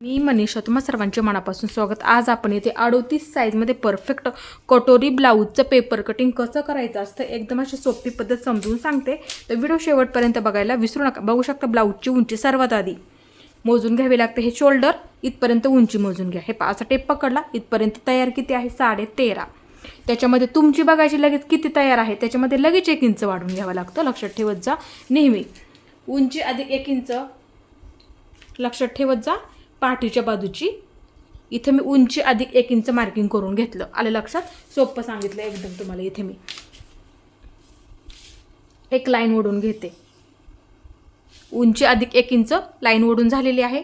मी मनीषा तुम्हा सर्वांचे मनापासून स्वागत। आज आपण इथे 38 साईजमध्ये परफेक्ट कटोरी ब्लाऊजचं पेपर कटिंग कसं करायचं असतं एकदम अशी सोपी पद्धत समजून सांगते, तर व्हिडिओ शेवटपर्यंत बघायला विसरू नका। बघू शकता ब्लाऊजची उंची सर्वात आधी मोजून घ्यावी लागते। हे शोल्डर इथपर्यंत उंची मोजून घ्या। हे असा टेप पकडला, इथपर्यंत तयार किती आहे 13.5। त्याच्यामध्ये तुमची बघायची लगेच किती तयार आहे, त्याच्यामध्ये लगेच 1 इंच वाढून घ्यावं लागतं। लक्षात ठेवत जा नेहमी, उंची अधिक 1 इंच लक्षात ठेवत जा। पाठीच्या बाजूची इथे मी उंची अधिक 1 इंच मार्किंग करून घेतलं। आलं लक्षात? सोपं सांगितलं एकदम तुम्हाला। इथे मी एक लाईन ओढून घेते, उंची अधिक 1 इंच लाईन ओढून झालेली आहे।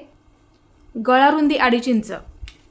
गळा रुंदी 2.5 इंच,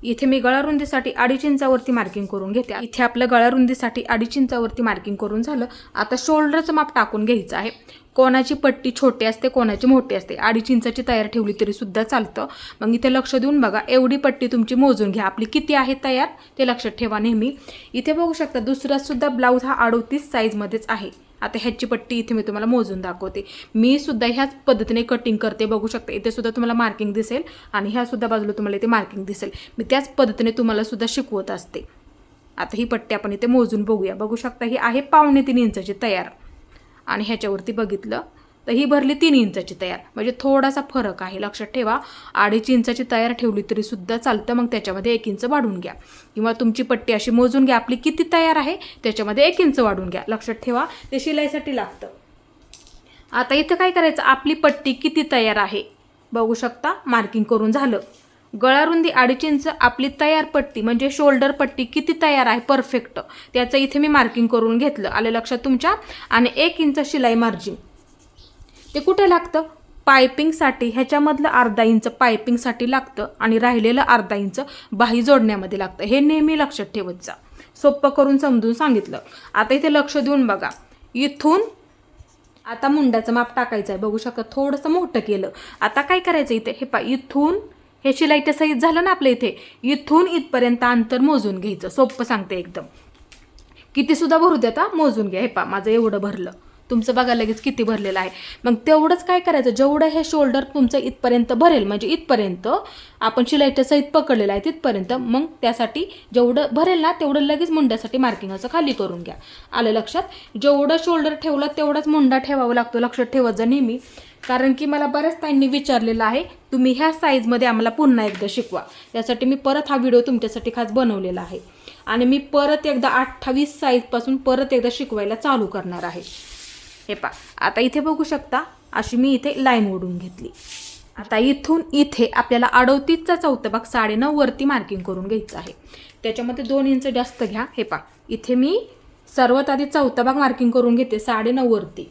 इथे मी गळा रुंदीसाठी 2.5 इंचावरती मार्किंग करून घेते। इथे आपलं गळा रुंदीसाठी 2.5 इंचावरती मार्किंग करून झालं। आता शोल्डरचं माप टाकून घ्यायचं आहे। कोणाची पट्टी छोटी असते, कोणाची मोठी असते। 2.5 इंचाची तयार ठेवली तरी सुद्धा चालतं। मग इथे लक्ष देऊन बघा, एवढी पट्टी तुमची मोजून घ्या। आपली किती आहे तयार ते लक्षात ठेवा नेहमी। इथे बघू शकता दुसरा सुद्धा ब्लाऊज हा 38 साईजमध्येच आहे। आता ह्याची पट्टी इथे मी तुम्हाला मोजून दाखवते। मी सुद्धा ह्याच पद्धतीने कटिंग करते। बघू शकता इथे सुद्धा तुम्हाला मार्किंग दिसेल आणि ह्या सुद्धा बाजूला तुम्हाला इथे मार्किंग दिसेल। मी त्याच पद्धतीने तुम्हाला सुद्धा शिकवत असते। आता ही पट्टी आपण इथे मोजून बघूया। बघू शकता ही आहे 2.25 इंचाची तयार आणि ह्याच्यावरती बघितलं तर ही भरली 3 इंचाची तयार, म्हणजे थोडासा फरक आहे। लक्षात ठेवा 2.5 इंचाची तयार ठेवली तरी सुद्धा चालतं। मग त्याच्यामध्ये 1 इंच वाढून घ्या, किंवा तुमची पट्टी अशी मोजून घ्या, आपली किती तयार आहे त्याच्यामध्ये 1 इंच वाढून घ्या। लक्षात ठेवा ते शिलाईसाठी लागतं। आता इथं काय करायचं, आपली पट्टी किती तयार आहे बघू शकता, मार्किंग करून झालं। गळा रुंदी 2.5 इंच, आपली तयार पट्टी म्हणजे शोल्डर पट्टी किती तयार आहे परफेक्ट त्याचं इथे मी मार्किंग करून घेतलं। आलं लक्षात तुमच्या? आणि 1 इंच शिलाई मार्जिन ते कुठे लागतं, पायपिंगसाठी। ह्याच्यामधलं 1/2 इंच पायपिंगसाठी लागतं आणि राहिलेलं 1/2 इंच बाही जोडण्यामध्ये लागतं। हे नेहमी लक्षात ठेवत जा, सोपं करून समजून सांगितलं। आता इथे लक्ष देऊन बघा, इथून आता मुंड्याचं माप टाकायचं आहे। बघू शकता थोडंसं मोठं केलं। आता काय करायचं इथे, हे पा इथून हे शिलाईचं साईज झालं ना आपलं, इथे इथून इथपर्यंत अंतर मोजून घ्यायचं। सोपं सांगते एकदम, किती सुद्धा भरू द्या, आता मोजून घ्या। हे पा माझं एवढं भरलं, तुमचं बघा लगेच किती भरलेलं आहे। मग तेवढंच काय करायचं, जेवढं हे शोल्डर तुमचं इथपर्यंत भरेल, म्हणजे इथपर्यंत आपण शिलाईचं साईज पकडलेलं आहे तिथपर्यंत, मग त्यासाठी जेवढं भरेल ना तेवढं लगेच मुंड्यासाठी मार्किंग असं खाली करून घ्या। आलं लक्षात? जेवढं शोल्डर ठेवलं तेवढाच मुंडा ठेवावा लागतो। लक्षात ठेवत जा नेहमी, कारण की मला बऱ्याच ताईंनी विचारलेलं आहे तुम्ही ह्या साईजमध्ये आम्हाला पुन्हा एकदा शिकवा। त्यासाठी मी परत हा व्हिडिओ तुमच्यासाठी खास बनवलेला आहे आणि मी परत एकदा 28 साईजपासून परत एकदा शिकवायला चालू करणार आहे। हे पा आता इथे बघू शकता अशी मी इथे लाईन ओढून घेतली। आता इथून इथे आपल्याला 38चा चौथा भाग 9.5 वरती मार्किंग करून घ्यायचं आहे। त्याच्यामध्ये 2 इंच जास्त घ्या। हे पा इथे मी सर्वात आधी चौथा भाग मार्किंग करून घेते 9.5 वरती।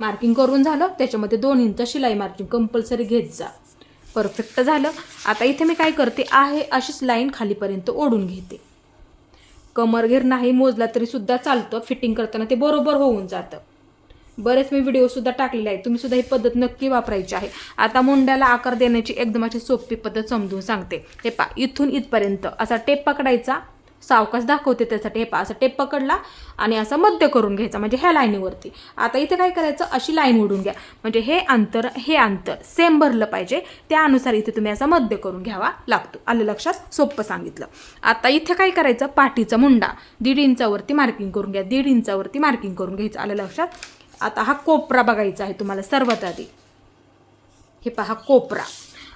मार्किंग करून झालं, त्याच्यामध्ये 2 इंच शिलाई मार्किंग कंपल्सरी घेत जा। परफेक्ट झालं। आता इथे मी काय करते आहे अशीच लाईन खालीपर्यंत ओढून घेते। कमर घेर नाही मोजला तरी सुद्धा चालतं, फिटिंग करताना ते बरोबर होऊन जातं। बरेच मी व्हिडिओ सुद्धा टाकलेले आहेत, तुम्ही सुद्धा ही पद्धत नक्की वापरायची आहे। आता मुंड्याला आकार देण्याची एकदम अशी सोपी पद्धत समजून सांगते। हे पा इथून इथपर्यंत असा टेप पकडायचा, सावकाश दाखवते त्यासाठी। हे पा असा टेप पकडला आणि असं मध्य करून घ्यायचा, म्हणजे ह्या लाईनीवरती। आता इथे काय करायचं, अशी लाईन ओढून घ्या, म्हणजे हे अंतर सेम भरलं पाहिजे, त्यानुसार इथे तुम्ही असं मध्य करून घ्यावा लागतो। आलं लक्षात? सोपं सांगितलं। आता इथे काय करायचं, पाठीचा मुंडा 1.5 इंचावरती मार्किंग करून घ्या। 1.5 इंचावरती मार्किंग करून घ्यायचं। आलं लक्षात? आता हा कोपरा बघायचा आहे तुम्हाला सर्वात आधी। हे पहा कोपरा।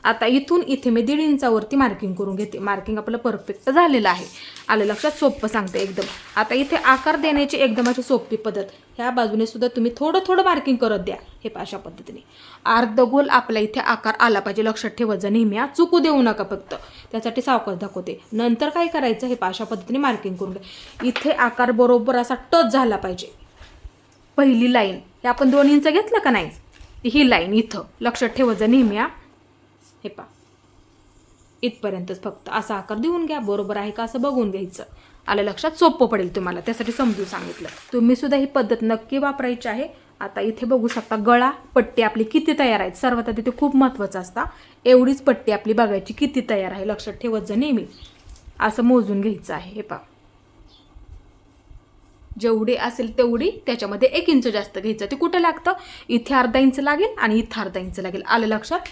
आता इथून इथे मी 1.5 इंचावरती मार्किंग करून घेते। मार्किंग आपलं परफेक्ट झालेलं आहे। आलं लक्षात? सोपं सांगते एकदम। आता इथे आकार देण्याची एकदम अशी सोपी पद्धत, ह्या बाजूने सुद्धा तुम्ही थोडं थोडं मार्किंग करत द्या। हे पहा अशा पद्धतीने अर्धगोल आपल्या इथे आकार आला पाहिजे। लक्षात ठेवत जा नेहमी, चुकू देऊ नका फक्त, त्यासाठी सावकाश दाखवते। नंतर काय करायचं, हे पहा अशा पद्धतीने मार्किंग करून घ्या। इथे आकार बरोबर असा टच झाला पाहिजे। पहिली लाईन हे आपण 2 इंच घेतलं का नाही, ही लाईन इथं लक्षात ठेवत जा नेहमी। हे पा इथपर्यंतच फक्त असा आकार देऊन घ्या, बरोबर आहे का असं बघून घ्यायचं। आलं लक्षात? सोपं पडेल तुम्हाला, त्यासाठी समजून सांगितलं। तुम्ही सुद्धा ही पद्धत नक्की वापरायची आहे। आता इथे बघू शकता गळा पट्टी आपली किती तयार आहे, सर्वात आधी ते खूप महत्त्वाचं असतं। एवढीच पट्टी आपली बघायची किती तयार आहे, लक्षात ठेवत जा नेहमी, असं मोजून घ्यायचं आहे। हे पा जेवढी असेल तेवढी, त्याच्यामध्ये 1 इंच जास्त घ्यायचं। ते कुठे लागतं, इथे 1/2 इंच लागेल आणि इथे 1/2 इंच लागेल। आलं लक्षात?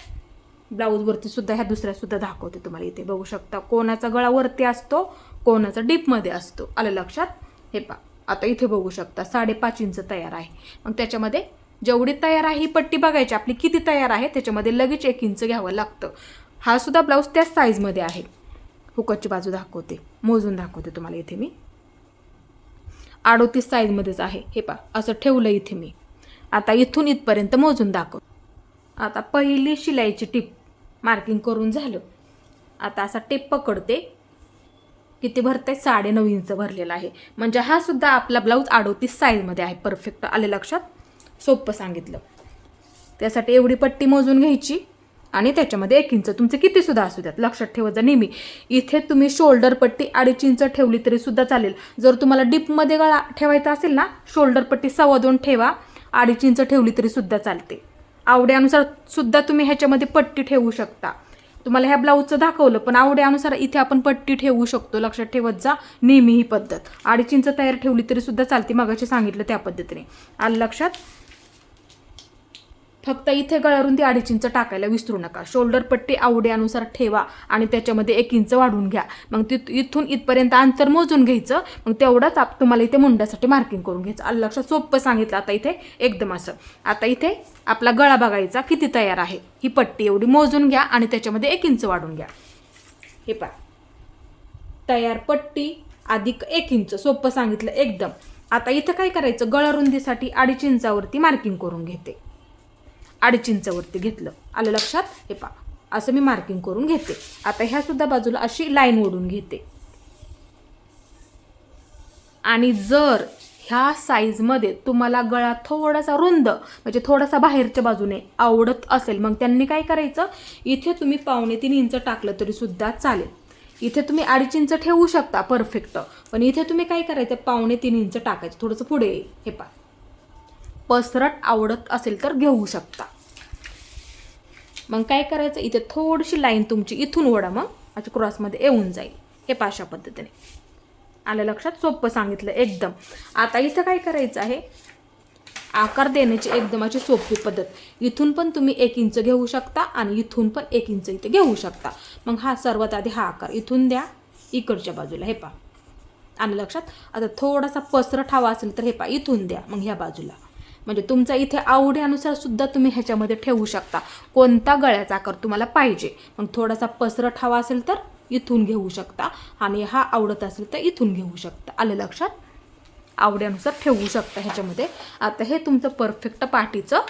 ब्लाऊजवरती सुद्धा ह्या दुसऱ्या सुद्धा दाखवते तुम्हाला. इथे बघू शकता कोणाचा गळा वरती असतो, कोणाचा डीपमध्ये असतो. आलं लक्षात? हे पहा आता इथे बघू शकता 5.5 इंच तयार आहे. मग त्याच्यामध्ये जेवढी तयार आहे ही पट्टी बघायची आपली किती तयार आहे, त्याच्यामध्ये लगेच 1 इंच घ्यावं लागतं. हा सुद्धा ब्लाऊज त्याच साईजमध्ये आहे. हुकची बाजू दाखवते, मोजून दाखवते तुम्हाला. इथे मी 38 साईजमध्येच आहे. हे पहा असं ठेवलं इथे मी. आता इथून इथपर्यंत मोजून दाखव. आता पहिली शिलाईची टिप मार्किंग करून झालं. आता असा टेप पकडते, किती भरते 9.5 इंच भरलेला आहे. म्हणजे हा सुद्धा आपला ब्लाऊज 38 साईजमध्ये आहे. परफेक्ट आले लक्षात? सोपं सांगितलं. त्यासाठी एवढी पट्टी मोजून घ्यायची आणि त्याच्यामध्ये 1 इंच तुमचे किती सुद्धा असू द्यात. लक्षात ठेवायचं नेहमी. इथे तुम्ही शोल्डर पट्टी 2.5 इंच ठेवली तरी सुद्धा चालेल. जर तुम्हाला डीपमध्ये गळा ठेवायचा असेल ना, शोल्डर पट्टी 2.25 ठेवा, 2.5 इंच ठेवली तरी सुद्धा चालते. आवड्यानुसार सुद्धा तुम्ही ह्याच्यामध्ये पट्टी ठेवू शकता. तुम्हाला ह्या ब्लाऊजचं दाखवलं, पण आवड्यानुसार इथे आपण पट्टी ठेवू शकतो. लक्षात ठेवत जा नेहमी ही पद्धत. 2.5 इंच तयार ठेवली तरी सुद्धा चालते. मगाशी सांगितलं त्या पद्धतीने. आलं लक्षात? फक्त इथे गळारुंदी 2.5 इंच टाकायला विसरू नका. शोल्डर पट्टी आवड्यानुसार ठेवा आणि त्याच्यामध्ये 1 इंच वाढून घ्या. मग इथून इथपर्यंत अंतर मोजून घ्यायचं. मग तेवढाच तुम्हाला इथे मुंड्यासाठी मार्किंग करून घ्यायचं. आलं लक्षात? सोपं सांगितलं आता इथे एकदम असं. आता इथे आपला गळा बघायचा किती तयार आहे. ही पट्टी एवढी मोजून घ्या आणि त्याच्यामध्ये 1 इंच वाढून घ्या. हे पहा तयार पट्टी अधिक 1 इंच. सोपं सांगितलं एकदम. आता इथं काय करायचं, गळारुंदीसाठी 2.5 इंचावरती मार्किंग करून घेते. 2.5 इंचावरती घेतलं. आलं लक्षात? हे पहा असं मी मार्किंग करून घेते. आता ह्या सुद्धा बाजूला अशी लाईन ओढून घेते. आणि जर ह्या साईजमध्ये तुम्हाला गळा थोडासा रुंद म्हणजे थोडासा बाहेरच्या बाजूने आवडत असेल, मग त्यांनी काय करायचं, इथे तुम्ही 2.25 इंच टाकलं तरी सुद्धा चालेल. इथे तुम्ही 2.5 इंच ठेवू शकता परफेक्ट, पण इथे तुम्ही काय करायचं 2.25 इंच टाकायचं थोडंसं पुढे. हे पहा पसरट आवडत असेल तर घेऊ शकता. मग काय करायचं, इथे थोडीशी लाईन तुमची इथून ओढा, मग अशा क्रॉसमध्ये येऊन जाईल. हे पाशा पद्धतीने. आलं लक्षात? सोपं सांगितलं एकदम. आता इथं काय करायचं आहे, आकार देण्याची एकदम अशी सोपी पद्धत. इथून पण तुम्ही 1 इंच घेऊ शकता आणि इथून पण 1 इंच इथे घेऊ शकता. मग हा सर्वात आधी हा आकार इथून द्या इकडच्या बाजूला. हे पहा आलं लक्षात? आता थोडासा पसरट हवा असेल तर हे पहा इथून द्या मग ह्या बाजूला. म्हणजे तुमचा इथे आवडीनुसार सुद्धा तुम्ही ह्याच्यामध्ये ठेवू शकता कोणता गळ्याचा आकार तुम्हाला पाहिजे. मग थोडासा पसरट हवा असेल तर इथून घेऊ शकता आणि हा आवडत असेल तर इथून घेऊ शकता. आलं लक्षात? आवड्यानुसार ठेवू शकता ह्याच्यामध्ये. आता हे तुमचं परफेक्ट पाठीचं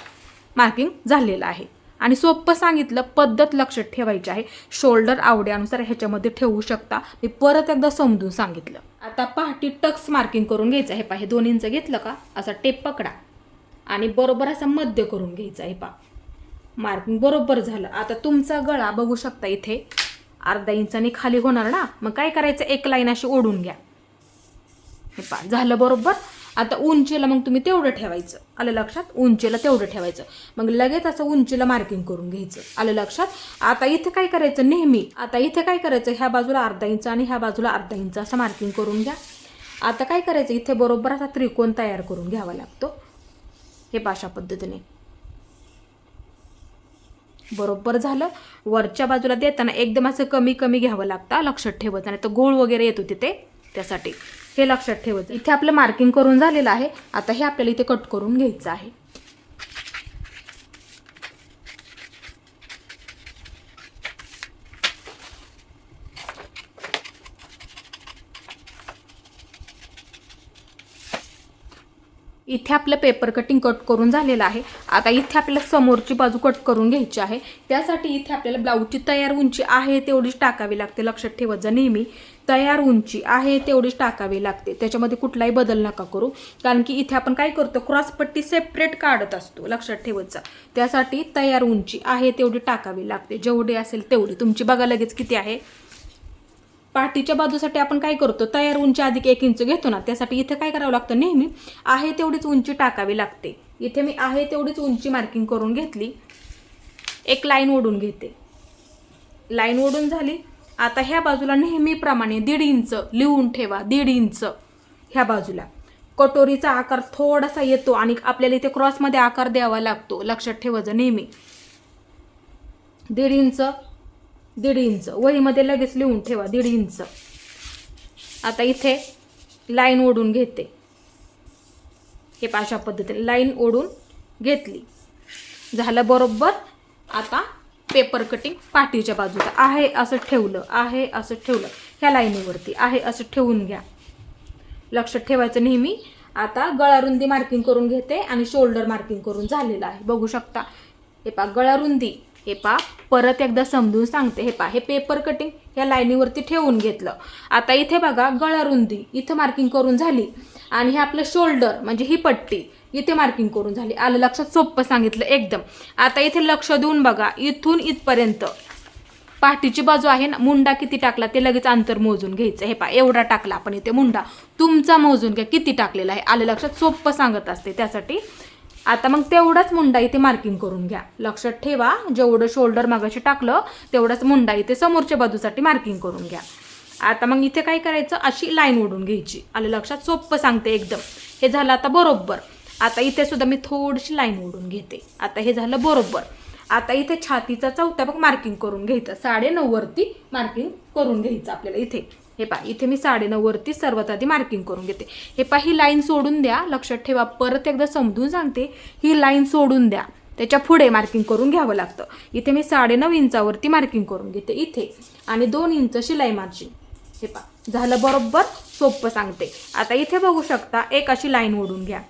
मार्किंग झालेलं आहे. आणि सोपं सांगितलं, पद्धत लक्षात ठेवायची आहे. शोल्डर आवड्यानुसार ह्याच्यामध्ये ठेवू शकता. मी परत एकदा समजून सांगितलं. आता पाठी टक्स मार्किंग करून घ्यायचं आहे. पहा हे 2 इंच घेतलं का, असा टेप पकडा आणि बरोबर असं मध्य करून घ्यायचं आहे. पहा मार्किंग बरोबर झालं. आता तुमचा गळा बघू शकता इथे 1/2 इंचाने खाली होणार ना, मग काय करायचं, एक लाईन अशी ओढून घ्या. हे पहा झालं बरोबर. आता उंचीला मग तुम्ही तेवढं ठेवायचं. आलं लक्षात? उंचीला तेवढं ठेवायचं. मग लगेच असं उंचीला मार्किंग करून घ्यायचं. आलं लक्षात? आता इथे काय करायचं, नेहमी आता इथे काय करायचं, ह्या बाजूला 1/2 इंच आणि ह्या बाजूला 1/2 इंच असं मार्किंग करून घ्या. आता काय करायचं, इथे बरोबर असा त्रिकोण तयार करून घ्यावा लागतो. हे पाशा पद्धतीने बरोबर झालं. वरच्या बाजूला देताना एकदम असं कमी कमी घ्यावं लागतं. लक्षात ठेवायचं, नाही तर गोळ वगैरे येत होते ते, त्यासाठी हे लक्षात ठेवायचं. इथे आपलं मार्किंग करून झालेलं आहे. आता हे आपल्याला इथे कट करून घ्यायचं आहे. इथे आपलं पेपर कटिंग कट करून झालेलं आहे. आता इथे आपल्याला समोरची बाजू कट करून घ्यायची आहे. त्यासाठी इथे आपल्याला ब्लाऊजची तयार उंची आहे तेवढीच टाकावी लागते. लक्षात ठेवत जा नेहमी, तयार उंची आहे तेवढीच टाकावी लागते. त्याच्यामध्ये कुठलाही बदल नका करू, कारण की इथे आपण काय करतो, क्रॉसपट्टी सेपरेट काढत असतो. लक्षात ठेवत जा. त्यासाठी तयार उंची आहे तेवढी टाकावी लागते. जेवढी असेल तेवढी. तुमची बघा लगेच किती आहे. पाठीच्या बाजूसाठी आपण काय करतो, तयार उंची अधिक 1 इंच घेतो ना, त्यासाठी इथे काय करावं लागतं, नेहमी आहे तेवढीच उंची टाकावी लागते. इथे मी आहे तेवढीच उंची मार्किंग करून घेतली. एक लाईन ओढून घेते. लाईन ओढून झाली. आता ह्या बाजूला नेहमीप्रमाणे 1.5 इंच लिहून ठेवा. 1.5 इंच ह्या बाजूला. कटोरीचा आकार थोडासा येतो आणि आपल्याला इथे क्रॉसमध्ये आकार द्यावा लागतो. लक्षात ठेवायचं नेहमी. 1.5 इंच, 1.5 इंच वहीमध्ये लगेच लिहून ठेवा, 1.5 इंच. आता इथे लाईन ओढून घेते. हे अशा पद्धतीने लाईन ओढून घेतली. झालं बरोबर. आता पेपर कटिंग पाठीच्या बाजूला आहे असं ठेवलं, आहे असं ठेवलं, ह्या लाईनीवरती आहे असं ठेवून घ्या. लक्षात ठेवायचं नेहमी. आता गळारुंदी मार्किंग करून घेते आणि शोल्डर मार्किंग करून झालेलं आहे. बघू शकता. हे पहा गळारुंदी, हे पहा परत एकदा समजून सांगते. हे पहा हे पेपर कटिंग ह्या लाईनीवरती ठेवून घेतलं. आता इथे बघा गळारुंदी इथं मार्किंग करून झाली आणि हे आपलं शोल्डर म्हणजे ही पट्टी इथे मार्किंग करून झाली. आलं लक्षात? सोपं सांगितलं एकदम. आता इथे लक्ष देऊन बघा. इथून इथपर्यंत पाठीची बाजू आहे ना, मुंडा किती टाकला ते लगेच अंतर मोजून घ्यायचं. हे पहा एवढा टाकला आपण इथे मुंडा, तुमचा मोजून घ्या किती टाकलेला आहे. आलं लक्षात? सोपं सांगत असते त्यासाठी. आता मग तेवढाच मुंडा इथे मार्किंग करून घ्या. लक्षात ठेवा, जेवढं शोल्डर मागाशी टाकलं तेवढाच मुंडा इथे समोरच्या बाजूसाठी मार्किंग करून घ्या. आता मग इथे काय करायचं, अशी लाईन ओढून घ्यायची. आलं लक्षात? सोपं सांगते एकदम. हे झालं आता बरोबर. आता इथे सुद्धा मी थोडीशी लाईन ओढून घेते. आता हे झालं बरोबर. आता इथे छातीचा चौथा भाग मार्किंग करून घ्यायचं. 9.5 वरती मार्किंग करून घ्यायचं आपल्याला इथे. हे पहा इथे मी 9.5 वरती सर्वात आधी मार्किंग करून घेते. हे पहा ही लाईन सोडून द्या. लक्षात ठेवा, परत एकदा समजून सांगते, ही लाईन सोडून द्या, त्याच्या पुढे मार्किंग करून घ्यावं लागतं. इथे मी 9.5 इंचावरती मार्किंग करून घेते इथे आणि 2 इंच शिलाई मार्जिन. हे पहा झालं बरोबर. सोपं सांगते. आता इथे बघू शकता, एक अशी लाईन ओढून घ्या.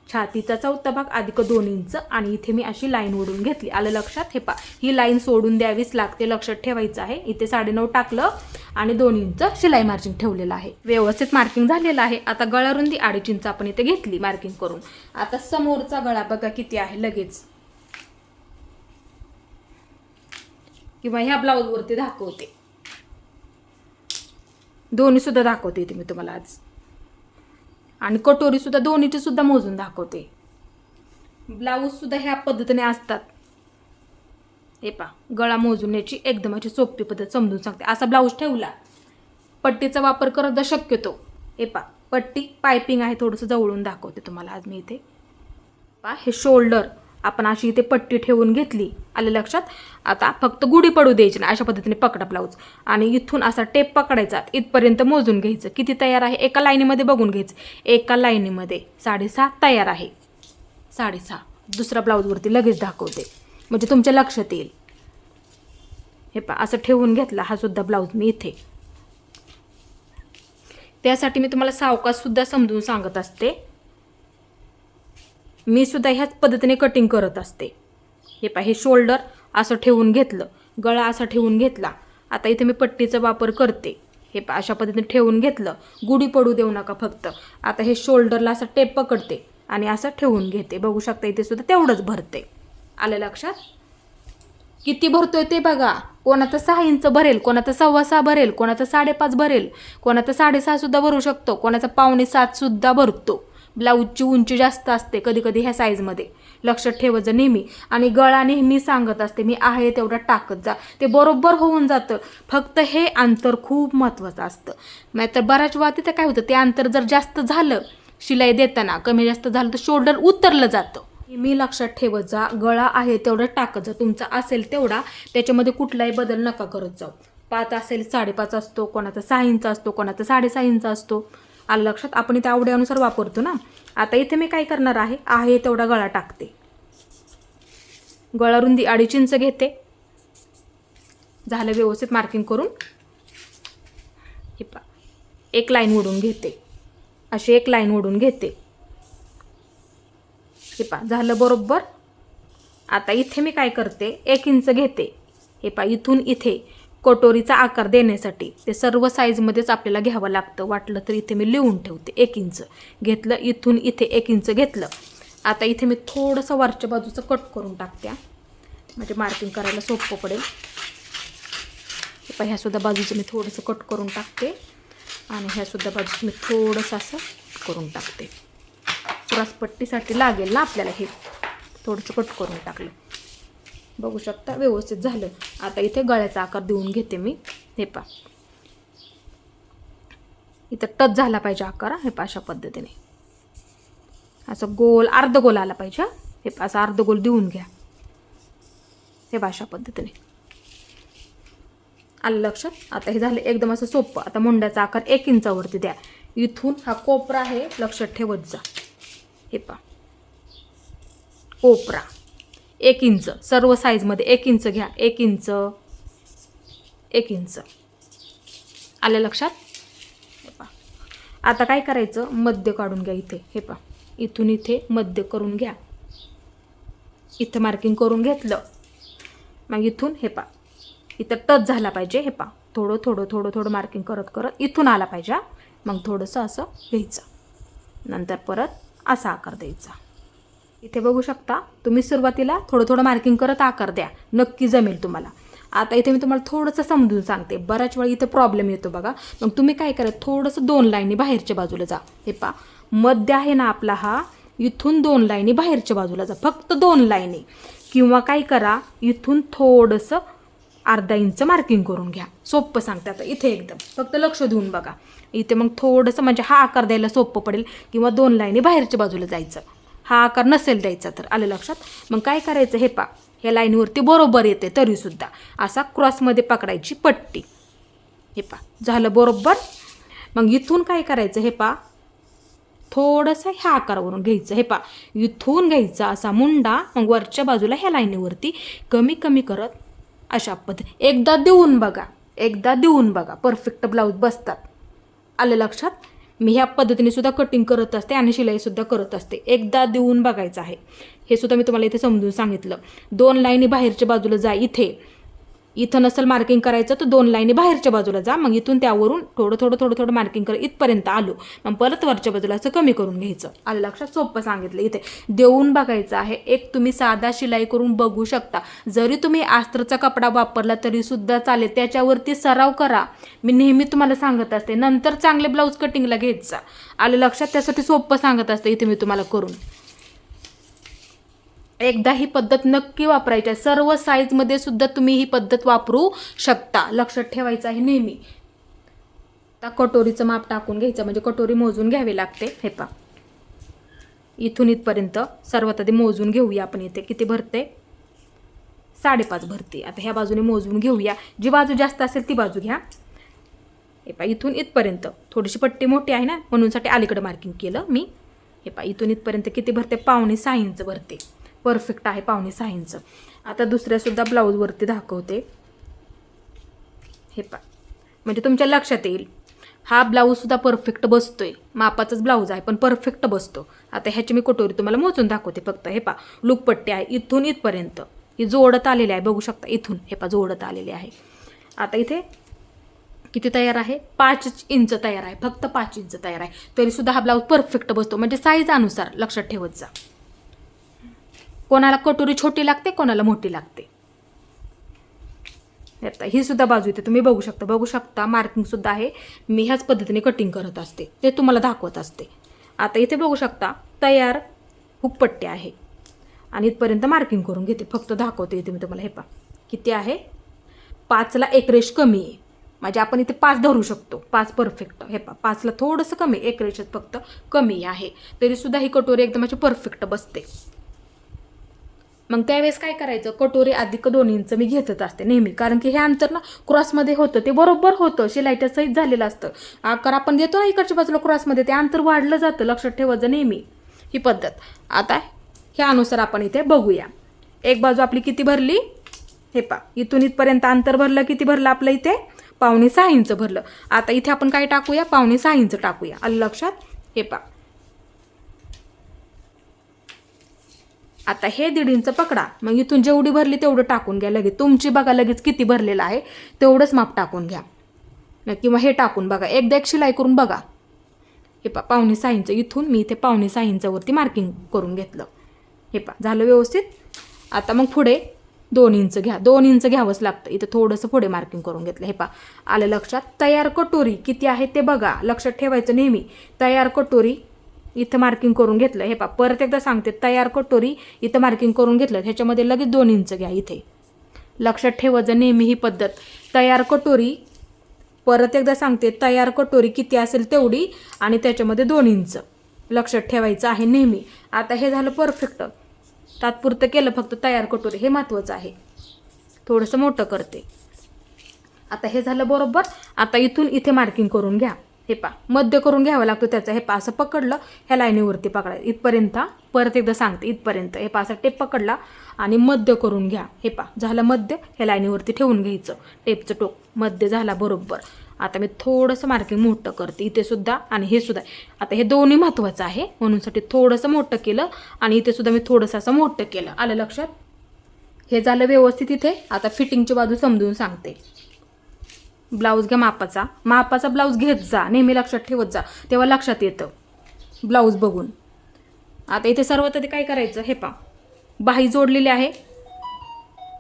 छातीचा चौथा भाग अधिक 2 इंच आणि इथे मी अशी लाईन ओढून घेतली. आलं लक्षात? हे पहा ही लाईन सोडून द्यावीच लागते. लक्षात ठेवायचं आहे. इथे 9.5 टाकलं आणि 2 इंच शिलाई मार्जिन ठेवलेलं आहे. व्यवस्थित मार्किंग झालेलं आहे. आता गळारुंदी 2.5 इंच आपण इथे घेतली मार्किंग करून. आता समोरचा गळा बघा किती आहे लगेच, किंवा ह्या ब्लाऊजवरती दाखवते, दोन्ही सुद्धा दाखवते इथे मी तुम्हाला आज. आणि कटोरी सुद्धा दोन्हीची सुद्धा मोजून दाखवते. ब्लाऊज सुद्धा ह्या पद्धतीने असतात. हे पहा गळा मोजून याची एकदम अशी सोपी पद्धत समजून सांगते. असा ब्लाऊज ठेवला, पट्टीचा वापर करत जा शक्यतो. हे पहा पट्टी पायपिंग आहे, थोडंसं जवळून दाखवते तुम्हाला आज मी इथे. पहा हे शोल्डर आपण अशी इथे पट्टी ठेवून घेतली. आले लक्षात? आता फक्त गुढी पडू द्यायची ना, अशा पद्धतीने पकडा ब्लाऊज आणि इथून असा टेप पकडायचा. इथपर्यंत मोजून घ्यायचं. किती तयार आहे एका लाईनीमध्ये बघून घ्यायचं. एका लाईनीमध्ये 6.5 तयार आहे. 6.5 दुसऱ्या ब्लाऊजवरती लगेच दाखवते म्हणजे तुमच्या लक्षात येईल. हे पहा असं ठेवून घेतला. हा सुद्धा ब्लाऊज मी इथे. त्यासाठी मी तुम्हाला सावकाश सुद्धा समजून सांगत असते. मी सुद्धा ह्याच पद्धतीने कटिंग करत असते. हे पहा हे शोल्डर असं ठेवून घेतलं, गळा असा ठेवून घेतला. आता इथे मी पट्टीचा वापर करते. हे पहा अशा पद्धतीने ठेवून घेतलं. गुढी पडू देऊ नका फक्त. आता हे शोल्डरला असं टेप पकडते आणि असं ठेवून घेते. बघू शकता इथे सुद्धा तेवढंच भरते. आलं लक्षात? किती भरतोय ते बघा. कोणाचं 6 इंच भरेल, कोणाचं 6.25 भरेल, कोणाचं 5.5 भरेल, कोणाचं 6.5 सुद्धा भरू शकतो, कोणाचं 6.25 सुद्धा भरतो. ब्लाऊजची उंची जास्त असते कधी कधी ह्या साईजमध्ये. लक्षात ठेवायचं नेहमी. आणि गळा नेहमी सांगत असते मी आहे तेवढा टाकत जा, ते बरोबर होऊन जातं. फक्त हे अंतर खूप महत्त्वाचं असतं. नाहीतर बऱ्याच वेळा तिथं काय होतं, ते अंतर जर जास्त झालं शिलाई देताना, कमी जास्त झालं तर शोल्डर उतरलं जातं. मी लक्षात ठेवत जा, गळा आहे तेवढं टाकत जा. तुमचा असेल तेवढा, त्याच्यामध्ये कुठलाही बदल नका करत जाऊ. 5 असेल 5.5 असतो, कोणाचा 6 इंच असतो, कोणाचा 6.5 इंच असतो. आलं लक्षात? आपण इथे आवडीनुसार वापरतो ना. आता इथे मी काय करणार आहे तेवढा गळा टाकते. गळा रुंदी 2.5 इंच घेते. झालं व्यवस्थित मार्किंग करून. हे पहा एक लाईन ओढून घेते, अशी एक लाईन ओढून घेते. हे पहा झालं बरोबर. आता इथे मी काय करते, 1 इंच घेते. हे पहा इथून इथे कटोरीचा आकार देण्यासाठी ते सर्व साईजमध्येच आपल्याला घ्यावं लागतं. वाटलं तर इथे मी लिहून ठेवते. 1 इंच घेतलं. इथून इथे 1 इंच घेतलं. आता इथे मी थोडंसं वरच्या बाजूचं कट करून टाकते, म्हणजे मार्किंग करायला सोपं पडेल. ह्या सुद्धा बाजूचं मी थोडंसं कट करून टाकते आणि ह्या सुद्धा बाजूचं मी थोडंसं असं करून टाकते. क्रॉसपट्टीसाठी लागेल ना आपल्याला, हे थोडंसं कट करून टाकलं. बघू शकता व्यवस्थित झालं. आता इथे गळ्याचा आकार देऊन घेते मी. हे पहा इथं टच झाला पाहिजे आकार. हे पहा अशा पद्धतीने असं गोल अर्ध गोल आला पाहिजे. हे पहा असं अर्ध गोल देऊन घ्या. हे अशा पद्धतीने. आलं लक्षात. आता हे झालं एकदम असं सोपं. आता मुंड्याचा आकार 1 इंचावरती द्या. इथून हा कोपरा आहे, लक्षात ठेवत जा. हे पहा, कोपरा 1 इंच, सर्व साईजमध्ये 1 इंच घ्या. 1 इंच, 1 इंच. आलं लक्षात. हे पहा, आता काय करायचं, मध्य काढून घ्या इथे. हे पहा, इथून इथे मध्य करून घ्या. इथं मार्किंग करून घेतलं. मग इथून हे पहा, इथं टच झाला पाहिजे. हे पहा, थोडं थोडं थोडं थोडं मार्किंग करत करत इथून आला पाहिजे. मग थोडंसं असं घ्यायचं, नंतर परत असा आकार द्यायचा. इथे बघू शकता तुम्ही सुरुवातीला थोडं थोडं मार्किंग करत आकार द्या, नक्की जमेल तुम्हाला. आता इथे मी तुम्हाला थोडंसं समजून सांगते. बऱ्याच वेळा इथे प्रॉब्लेम येतो बघा. मग तुम्ही काय करा, थोडंसं 2 लाईनी बाहेरच्या बाजूला जा. हे पहा, मध्य आहे ना आपला हा, इथून 2 लाईनी बाहेरच्या बाजूला जा, फक्त 2 लाईनी. किंवा काय करा, इथून थोडंसं अर्धा इंच मार्किंग करून घ्या. सोपं सांगते आता इथे एकदम, फक्त लक्ष देऊन बघा. इथे मग थोडंसं म्हणजे हा आकार द्यायला सोपं पडेल. किंवा 2 लाईनी बाहेरच्या बाजूला जायचं, हा आकार नसेल द्यायचा तर. आलं लक्षात. मग काय करायचं, हे पहा, ह्या लाईनवरती बरोबर येते तरीसुद्धा असा क्रॉसमध्ये पकडायची पट्टी. हे पहा, झालं बरोबर. मग इथून काय करायचं, हे पहा, थोडंसं ह्या आकारावरून घ्यायचं. हे पहा, इथून घ्यायचा असा मुंडा, मग वरच्या बाजूला ह्या लाईनीवरती कमी कमी करत अशा पद्धती. एकदा देऊन बघा, एकदा देऊन बघा, परफेक्ट ब्लाऊज बसतात. आलं लक्षात. मी ह्या पद्धतीने सुद्धा कटिंग करत असते आणि शिलाईसुद्धा करत असते. एकदा देऊन बघायचं आहे. हे सुद्धा मी तुम्हाला इथे समजून सांगितलं. 2 लाईनी बाहेरच्या बाजूला जा. इथं नसेल मार्किंग करायचं तर 2 लाईनी बाहेरच्या बाजूला जा. मग इथून त्यावरून थोडं थोडं थोडं थोडं मार्किंग कर, इथपर्यंत आलो. मग परत वरच्या बाजूला असं कमी करून घ्यायचं. आलं लक्षात. सोपं सांगितलं. इथे देऊन बघायचं आहे. एक तुम्ही साधा शिलाई करून बघू शकता. जरी तुम्ही अस्त्रचा कपडा वापरला तरी सुद्धा चालेल, त्याच्यावरती सराव करा. मी नेहमी तुम्हाला सांगत असते, नंतर चांगले ब्लाऊज कटिंगला घ्यायचा. आलं लक्षात. त्यासाठी सोपं सांगत असते इथे मी तुम्हाला करून. एकदा ही पद्धत नक्की वापरायची आहे. सर्व साईजमध्ये सुद्धा तुम्ही ही पद्धत वापरू शकता. लक्षात ठेवायचं आहे नेहमी. आता कटोरीचं माप टाकून घ्यायचं, म्हणजे कटोरी मोजून घ्यावी लागते. हे पहा, इथून इथपर्यंत सर्वात आधी मोजून घेऊया आपण. इथे किती भरते, 5.5 भरते. आता ह्या बाजूने मोजून घेऊया. जी बाजू जास्त असेल ती बाजू घ्या. हे पहा, इथून इथपर्यंत थोडीशी पट्टी मोठी आहे ना, म्हणूनसाठी अलीकडे मार्किंग केलं मी. हे पहा, इथून इथपर्यंत किती भरते, 5.25 इंच भरते. परफेक्ट आहे 5.25 इंच. आता दुसऱ्यासुद्धा ब्लाऊजवरती दाखवते. हे पहा, म्हणजे तुमच्या लक्षात येईल. हा ब्लाऊजसुद्धा परफेक्ट बसतोय. मापाचाच ब्लाऊज आहे पण परफेक्ट बसतो. आता ह्याची मी कटोरी तुम्हाला मोजून दाखवते फक्त. हे पहा, लूकपट्टी आहे इथून इथपर्यंत, ही जोडत आलेली आहे. बघू शकता इथून. हे पहा, जोडत आलेली आहे. आता इथे किती तयार आहे, 5 इंच तयार आहे. फक्त 5 इंच तयार आहे. तरीसुद्धा हा ब्लाऊज परफेक्ट बसतो. म्हणजे साईज अनुसार लक्षात ठेवत जा. कोणाला कटोरी छोटी लागते, कोणाला मोठी लागते. आता ही सुद्धा बाजू इथे तुम्ही बघू शकता. बघू शकता मार्किंग सुद्धा आहे. मी ह्याच पद्धतीने कटिंग करत असते, ते तुम्हाला दाखवत असते. आता इथे बघू शकता तयार हुकपट्टी आहे आणि इथपर्यंत मार्किंग करून घेते. फक्त दाखवते इथे मी तुम्हाला. हे पहा, किती आहे, 5ला 1 रेष कमी आहे. म्हणजे आपण इथे 5 धरू शकतो. 5 परफेक्ट. हे पहा, 5ला थोडंसं कमी, 1 रेषेत फक्त कमी आहे. तरीसुद्धा ही कटोरी एकदम अशी परफेक्ट बसते. मग त्यावेळेस काय करायचं, कटोरी अधिक 2 इंच मी घेतच असते नेहमी. कारण की हे अंतर ना क्रॉसमध्ये होतं, ते बरोबर होतं, शिलाईच्या सहित झालेलं असतं. आकार आपण देतो ना इकडच्या बाजूला क्रॉसमध्ये, ते अंतर वाढलं जातं. लक्षात ठेवायचं नेहमी ही पद्धत. आता ह्या अनुसार आपण इथे बघूया. एक बाजू आपली किती भरली, हे पहा, इथून इथपर्यंत अंतर भरलं. किती भरलं आपलं इथे, 5.25 इंच भरलं. आता इथे आपण काय टाकूया, 5.25 इंच टाकूया. आलं लक्षात. हे पहा, आता हे 1.5 इंच पकडा. मग इथून जेवढी भरली तेवढं टाकून घ्या लगेच. तुमची बघा लगेच किती भरलेलं आहे तेवढंच माप टाकून घ्या. किंवा हे टाकून बघा, एकदा एक शिलाई करून बघा. हे पहा, 5.25 इंच इथून मी इथे 5.25 इंचावरती मार्किंग करून घेतलं. हे पहा, झालं व्यवस्थित. आता मग पुढे 2 इंच घ्या. 2 इंच घ्यावंच लागतं. इथं थोडंसं पुढे मार्किंग करून घेतलं. हे पहा, आलं लक्षात. तयार कटोरी किती आहे ते बघा. लक्षात ठेवायचं नेहमी. तयार कटोरी इथं मार्किंग करून घेतलं. हे पहा, परत एकदा सांगते, तयार कटोरी इथं मार्किंग करून घेतलं. ह्याच्यामध्ये लगेच 2 इंच घ्या इथे. लक्षात ठेवायचं नेहमी ही पद्धत. तयार कटोरी, परत एकदा सांगते, तयार कटोरी किती असेल तेवढी आणि त्याच्यामध्ये 2 इंच लक्षात ठेवायचं आहे नेहमी. आता हे झालं परफेक्ट. तात्पुरतं केलं फक्त तयार कटोरी, हे महत्त्वाचं आहे. थोडंसं मोठं करते. आता हे झालं बरोबर. आता इथून इथे मार्किंग करून घ्या. हे पा मध्य करून घ्यावं लागतं त्याचं. हे पा असं पकडलं, ह्या लाईनीवरती पकडायचं इथपर्यंत. परत एकदा सांगते, इथपर्यंत. हे पा असा टेप पकडला आणि मध्य करून घ्या. हे पा झालं मध्य. ह्या लाईनीवरती ठेवून घ्यायचं टेपचं टोक. मध्य झाला बरोबर. आता मी थोडंसं मार्किंग मोठं करते इथे सुद्धा आणि हे सुद्धा. आता हे दोन्ही महत्त्वाचं आहे म्हणूनसाठी थोडंसं मोठं केलं आणि इथे सुद्धा मी थोडंसं असं मोठं केलं. आलं लक्षात? हे झालं व्यवस्थित इथे. आता फिटिंगची बाजू समजून सांगते. ब्लाऊज घ्या मापाचा ब्लाऊज घेत जा, नेहमी लक्षात ठेवत जा, तेव्हा लक्षात येतं ब्लाऊज बघून. आता इथे सर्व तर काय करायचं, हे पा बाही जोडलेली आहे.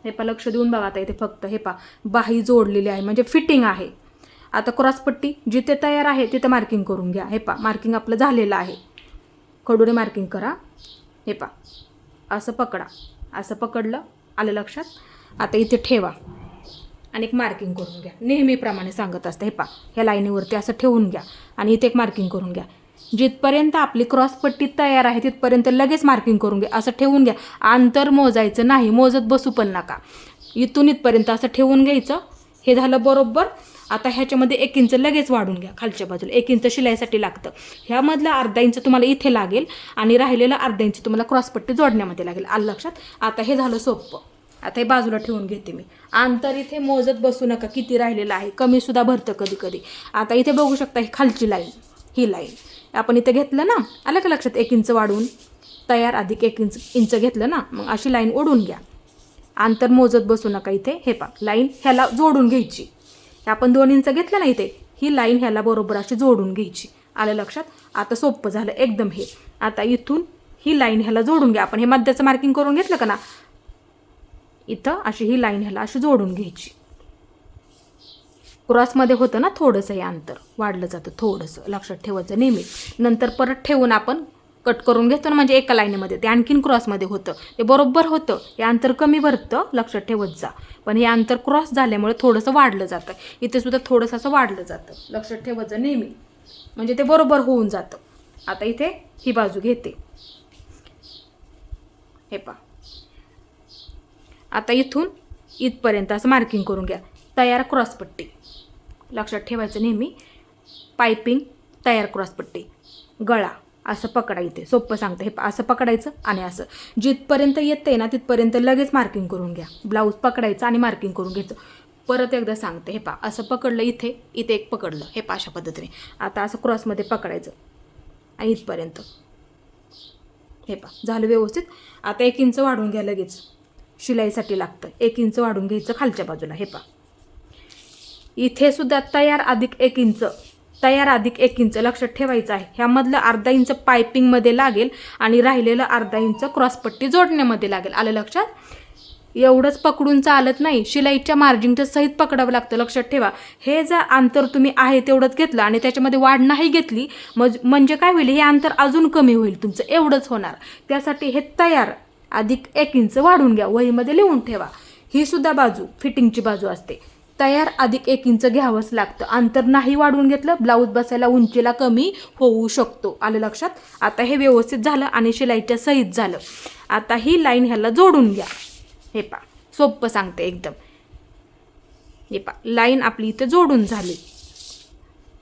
हे पा लक्ष देऊन बघा. आता इथे फक्त हे पा बाही जोडलेली आहे म्हणजे फिटिंग आहे. आता क्रॉसपट्टी जिथे तयार आहे तिथे मार्किंग करून घ्या. हे पा मार्किंग आपलं झालेलं आहे. खडूने मार्किंग करा. हे पा असं पकडा, असं पकडलं. आलं लक्षात? आता इथे ठेवा आणि एक मार्किंग करून घ्या. नेहमीप्रमाणे सांगत असते. हे पा ह्या लाईनीवरती असं ठेवून घ्या आणि इथे एक मार्किंग करून घ्या. जिथपर्यंत आपली क्रॉसपट्टी तयार आहे तिथपर्यंत लगेच मार्किंग करून घ्या. असं ठेवून घ्या. अंतर मोजायचं नाही, मोजत बसू पण नका. इथून इथपर्यंत असं ठेवून घ्यायचं. हे झालं बरोबर. आता ह्याच्यामध्ये 1 इंच लगेच वाढून घ्या. खालच्या बाजूला 1 इंच शिलाईसाठी लागतं. ह्यामधलं अर्धा इंच तुम्हाला इथे लागेल आणि राहिलेलं अर्धा इंच तुम्हाला क्रॉसपट्टी जोडण्यामध्ये लागेल. आलं लक्षात? आता हे झालं सोपं. आता हे बाजूला ठेवून घेते मी. अंतर इथे मोजत बसू नका किती राहिलेलं आहे. कमीसुद्धा भरतं कधी कधी. आता इथे बघू शकता ही खालची लाईन, ही लाईन आपण इथे घेतलं ना. आलं का लक्षात? 1 इंच वाढून तयार अधिक 1 इंच घेतलं ना. मग अशी लाईन ओढून घ्या. अंतर मोजत बसू नका इथे. हे पा लाईन ह्याला जोडून घ्यायची. आपण 2 इंच घेतलं ना इथे, ही लाईन ह्याला बरोबर अशी जोडून घ्यायची. आलं लक्षात? आता सोपं झालं एकदम हे. आता इथून ही लाईन ह्याला जोडून घ्या. आपण हे मध्याचं मार्किंग करून घेतलं का ना, इथं अशी ही लाईन ह्याला अशी जोडून घ्यायची. क्रॉसमध्ये होतं ना थोडंसं हे अंतर वाढलं जातं थोडंसं, लक्षात ठेवायचं नेहमी. नंतर परत ठेवून आपण कट करून घेतो ना, म्हणजे एका लाईनीमध्ये ते आणखीन क्रॉसमध्ये होतं, ते बरोबर होतं. हे अंतर कमी भरतं, लक्षात ठेवत जा. पण हे अंतर क्रॉस झाल्यामुळे थोडंसं वाढलं जातं. इथे सुद्धा थोडंसं असं वाढलं जातं, लक्षात ठेवायचं नेहमी, म्हणजे ते बरोबर होऊन जातं. आता इथे ही बाजू घेते. हे पा आता इथून इथपर्यंत असं मार्किंग करून घ्या. तयार क्रॉसपट्टी, लक्षात ठेवायचं नेहमी. पायपिंग, तयार क्रॉसपट्टी, गळा असं पकडा. इथे सोपं सांगतं. हे असं पकडायचं आणि असं जिथपर्यंत येते ना तिथपर्यंत लगेच मार्किंग करून घ्या. ब्लाऊज पकडायचं आणि मार्किंग करून घ्यायचं. परत एकदा सांगते. हे पा असं पकडलं, इथे इथे एक पकडलं. हे पा अशा पद्धतीने आता असं क्रॉसमध्ये पकडायचं आणि इथपर्यंत. हे पा झालं व्यवस्थित. आता 1 इंच वाढून घ्या. लगेच शिलाईसाठी लागतं 1 इंच वाढून घ्यायचं खालच्या बाजूला. हे पा इथे सुद्धा तयार अधिक 1 इंच, तयार अधिक 1 इंच लक्षात ठेवायचं आहे. ह्यामधलं अर्धा इंच पायपिंगमध्ये लागेल आणि राहिलेलं अर्धा इंच क्रॉसपट्टी जोडण्यामध्ये लागेल. आलं लक्षात? एवढंच पकडून चालत नाही, शिलाईच्या मार्जिनच्या सहित पकडावं लागतं. लक्षात ठेवा. हे जर अंतर तुम्ही आहे तेवढंच घेतलं आणि त्याच्यामध्ये वाढ नाही घेतली म्हणजे काय होईल, हे अंतर अजून कमी होईल तुमचं, एवढंच होणार. त्यासाठी हे तयार अधिक 1 इंच वाढून घ्या. वहीमध्ये लिहून ठेवा. ही सुद्धा बाजू फिटिंगची बाजू असते. तयार अधिक 1 इंच घ्यावंच लागतं. अंतर नाही वाढवून घेतलं ब्लाऊज बसायला उंचीला कमी होऊ शकतो. आलं लक्षात? आता हे व्यवस्थित झालं आणि शिलाईच्या सहित झालं. आता ही लाईन ह्याला जोडून घ्या. हे पा सोपं सांगते एकदम. हे पा लाईन आपली इथे जोडून झाली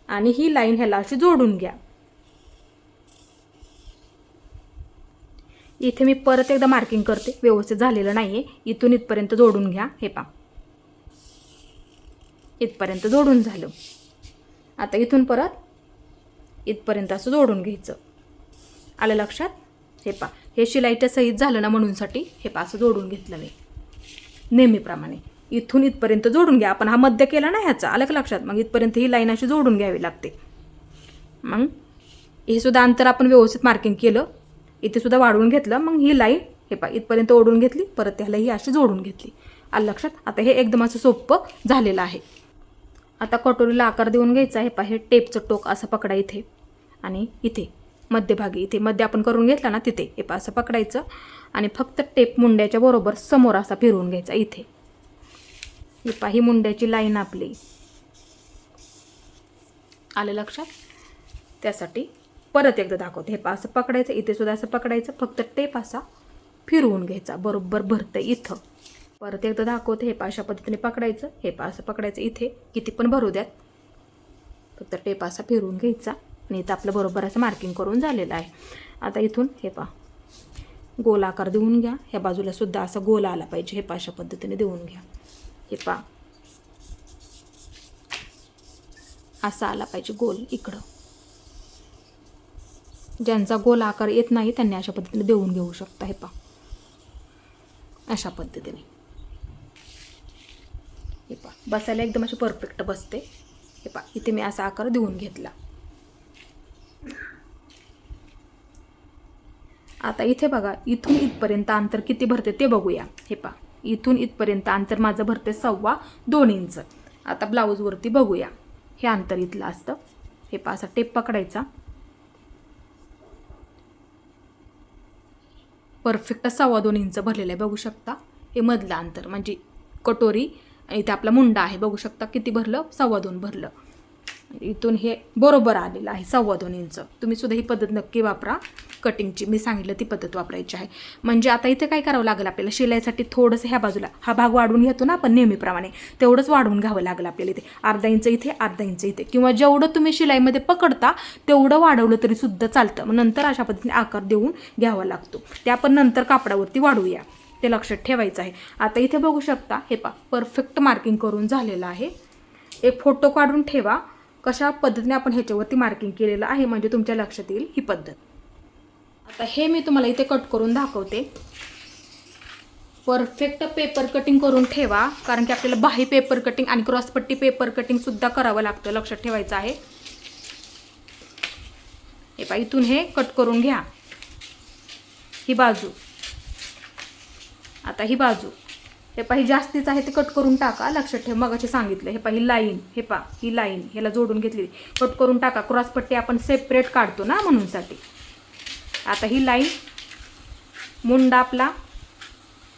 आणि ही लाईन ह्याला अशी जोडून घ्या. इथे मी परत एकदा मार्किंग करते, व्यवस्थित झालेलं नाही आहे. इथून इथपर्यंत जोडून घ्या. हे पा इथपर्यंत जोडून झालं. आता इथून परत इथपर्यंत असं जोडून घ्यायचं. आलं लक्षात? हे पा हे शिलाईच्या सहित झालं ना म्हणूनसाठी हे पा असं जोडून घेतलं मी नेहमीप्रमाणे. इथून इथपर्यंत जोडून घ्या. आपण हा मध्य केला ना ह्याचा, आलं का लक्षात? मग इथपर्यंत ही लाईन अशी जोडून घ्यावी लागते. मग हे सुद्धा अंतर आपण व्यवस्थित मार्किंग केलं. इथे सुद्धा वाढवून घेतलं. मग ही लाईन हे पा इथपर्यंत ओढून घेतली, परत त्याला ही अशी जोडून घेतली. आलं लक्षात? आता हे एकदम असं सोपं झालेलं आहे. आता कटोरीला आकार देऊन घ्यायचा. हे पा हे टेपचं टोक असं पकडा इथे आणि इथे मध्यभागी, इथे मध्ये आपण करून घेतला ना तिथे हे पा असं पकडायचं आणि फक्त टेप मुंड्याच्या बरोबर समोर असा फिरवून घ्यायचा. इथे हे पा ही मुंड्याची लाईन आपली. आलं लक्षात? त्यासाठी परत एकदा दाखवते. हे पा असं पकडायचं, इथे सुद्धा असं पकडायचं, फक्त टेप असा फिरवून घ्यायचा. बरोबर भरतं इथं. परत एकदा दाखवते. हे अशा पद्धतीने पकडायचं. हे असं पकडायचं. इथे किती पण भरू द्यात, फक्त टेप असा फिरवून घ्यायचा आणि इथं आपलं बरोबर असं मार्किंग करून झालेलं आहे. आता इथून हे गोल आकार देऊन घ्या. ह्या बाजूला सुद्धा असा गोल आला पाहिजे. हे अशा पद्धतीने देऊन घ्या. हे असा आला पाहिजे गोल इकडं. ज्यांचा गोल आकार येत नाही त्यांनी अशा पद्धतीने देऊन घेऊ शकता. हे अशा पद्धतीने हे बसायला एकदम अशी परफेक्ट बसते. हे इथे मी असा आकार देऊन घेतला. आता इथे बघा, इथून इथपर्यंत अंतर किती भरते ते बघूया. हे इथून इथपर्यंत अंतर माझं भरते 2.25 इंच. आता ब्लाऊजवरती बघूया. हे अंतर इथलं असतं. हे असा टेप पकडायचा. परफेक्ट 2.25 इंच भरलेलं आहे. बघू शकता हे मधलं अंतर म्हणजे कटोरी आणि इथे आपला मुंडा आहे. बघू शकता किती भरलं, 2.25 भरलं. इथून हे बरोबर आलेलं आहे 2.25 इंच. तुम्ही सुद्धा ही पद्धत नक्की वापरा. कटिंगची मी सांगितलं ती पद्धत वापरायची आहे. म्हणजे आता इथे काय करावं लागेल आपल्याला, शिलाईसाठी थोडंसं ह्या बाजूला हा भाग वाढवून घेतो ना आपण नेहमीप्रमाणे, तेवढंच वाढवून घ्यावं लागेल आपल्याला. इथे 1/2 इंच इथे, 1/2 इंच इथे, किंवा जेवढं तुम्ही शिलाईमध्ये पकडता तेवढं वाढवलं तरी सुद्धा चालतं. मग नंतर अशा पद्धतीने आकार देऊन घ्यावा लागतो. ते आपण नंतर कापडावरती वाढवूया, ते लक्षात ठेवायचं आहे. आता इथे बघू शकता हे परफेक्ट मार्किंग करून झालेलं आहे. एक फोटो काढून ठेवा कशा पद्धतीने आपण ह्याच्यावरती मार्किंग केलेलं आहे, म्हणजे तुमच्या लक्षात येईल ही पद्धत. आता हे मी तुम्हाला इथे कट करून दाखवते. परफेक्ट पेपर कटिंग करून ठेवा, कारण की आपल्याला बाही पेपर कटिंग आणि क्रॉसपट्टी पेपर कटिंग सुद्धा करावं लागतं, लक्षात ठेवायचं आहे. हे इथून हे कट करून घ्या. ही बाजू, आता ही बाजू, हे जास्तीच आहे ते कट करून टाका. लक्षात ठेव, मगाशी सांगितलं. हे ही लाईन, ही लाईन ह्याला जोडून घेतली, कट करून टाका. क्रॉसपट्टी आपण सेपरेट काढतो ना म्हणूनसाठी. आता ही लाईन, मुंडा आपला,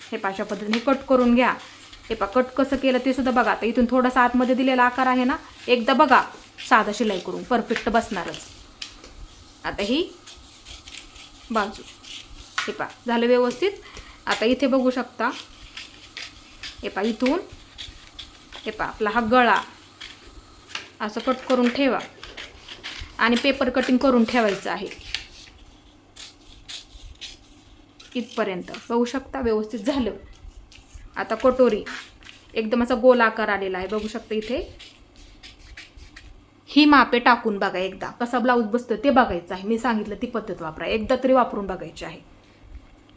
हे अशा पद्धतीने कट करून घ्या. हे कट कसं केलं ते सुद्धा बघा. आता इथून थोडासा आतमध्ये दिलेला आकार आहे ना, एकदा बघा साधा शिलाई करून परफेक्ट बसणारच. आता ही बाजू, हे झालं व्यवस्थित. आता इथे बघू शकता, हे इथून हे आपला हा गळा असं कट करून ठेवा आणि पेपर कटिंग करून ठेवायचं आहे. इथपर्यंत बघू शकता व्यवस्थित झालं. आता कटोरी एकदम असा गोल आकार आलेला आहे. बघू शकता इथे ही मापे टाकून बघा एकदा, कसा ब्लाऊज बसतो ते बघायचं आहे. मी सांगितलं ती पद्धत वापरा, एकदा तरी वापरून बघायची आहे.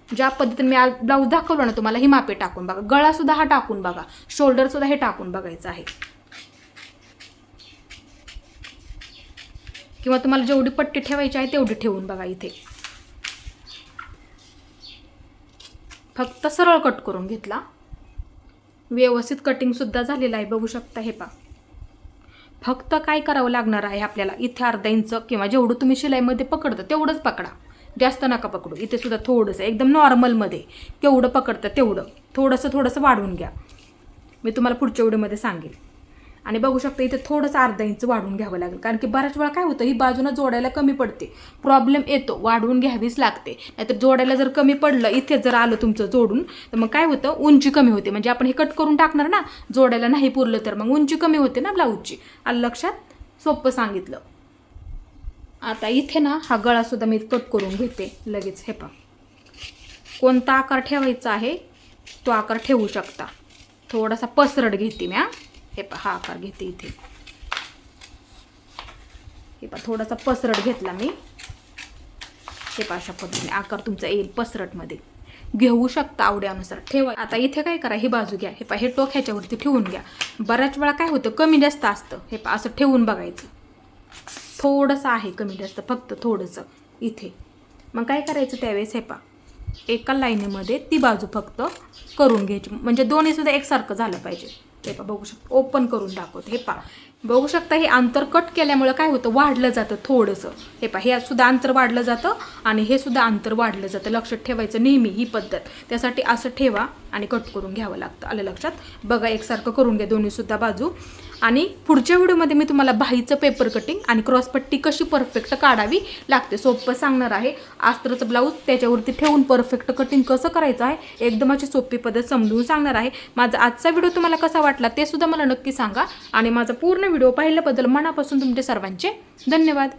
ज्या पद्धतीने मी आज ब्लाऊज दाखवलं ना तुम्हाला, ही मापे टाकून बघा. गळा सुद्धा हा टाकून बघा, शोल्डर सुद्धा हे टाकून बघायचं आहे. किंवा तुम्हाला जेवढी पट्टी ठेवायची आहे तेवढी ठेवून बघा. इथे फक्त सरळ कट करून घेतला, व्यवस्थित कटिंग सुद्धा झालेलं आहे. बघू शकता हे फक्त काय करावं लागणार आहे आपल्याला, इथे 1/2 इंच किंवा जेवढं तुम्ही शिलाईमध्ये पकडता तेवढंच पकडा, जास्त नका पकडू. इथे सुद्धा थोडंसं एकदम नॉर्मलमध्ये केवढं पकडतं तेवढं थोडंसं वाढवून घ्या. मी तुम्हाला पुढच्या व्हिडिओमध्ये सांगेल. आणि बघू शकता इथे थोडंसं 1/2 इंच वाढवून घ्यावं लागेल, कारण की बऱ्याच वेळा काय होतं, ही बाजूनं जोडायला कमी पडते, प्रॉब्लेम येतो, वाढवून घ्यावीच लागते. नाहीतर जोडायला जर कमी पडलं, इथे जर आलं तुमचं जोडून, तर मग काय होतं, उंची कमी होते. म्हणजे आपण हे कट करून टाकणार ना, जोडायला नाही पुरलं तर मग उंची कमी होते ना ब्लाऊजची. आलं लक्षात? सोपं सांगितलं. आता इथे ना हा गळा सुद्धा मी कट करून घेते लगेच. हे कोणता आकार ठेवायचा आहे तो आकार ठेवू शकता. थोडासा पसरट घेते मी. हा आकार घेते इथे. थोडासा पसरट घेतला मी. अशा पद्धतीने आकार तुमचा येईल पसरटमध्ये. घेऊ शकता आवड्यानुसार ठेवा. आता इथे काय करा, ही बाजू घ्या. हे टोक ह्याच्यावरती ठेवून घ्या. बऱ्याच वेळा काय होतं, कमी जास्त असतं. असं ठेवून बघायचं. थोडंसं आहे कमी जास्त, फक्त थोडंसं इथे. मग काय करायचं त्यावेळेस, एका लाईनीमध्ये ती बाजू फक्त करून घ्यायची, म्हणजे दोन्ही सुद्धा एकसारखं झालं पाहिजे. बघू शकता, ओपन करून दाखवते. बघू शकता, हे अंतर कट केल्यामुळे काय होतं, वाढलं जातं थोडंसं. हे सुद्धा अंतर वाढलं जातं आणि हे सुद्धा अंतर वाढलं जातं. लक्षात ठेवायचं नेहमी ही पद्धत. त्यासाठी असं ठेवा आणि कट करून घ्यावं लागतं. आलं लक्षात? बघा एकसारखं करून घ्या दोन्ही सुद्धा बाजू. आणि पुढच्या व्हिडिओमध्ये मी तुम्हाला बाहीचं पेपर कटिंग आणि क्रॉसपट्टी कशी परफेक्ट काढावी लागते सोपं सांगणार आहे. अस्तरचं ब्लाऊज त्याच्यावरती ठेवून परफेक्ट कटिंग कसं करायचं आहे एकदम अशी सोपी पद्धत समजून सांगणार आहे. माझा आजचा व्हिडिओ तुम्हाला कसा वाटला ते सुद्धा मला नक्की सांगा आणि माझा पूर्ण व्हिडिओ पाहिल्याबद्दल मनापासून तुमचे सर्वांचे धन्यवाद.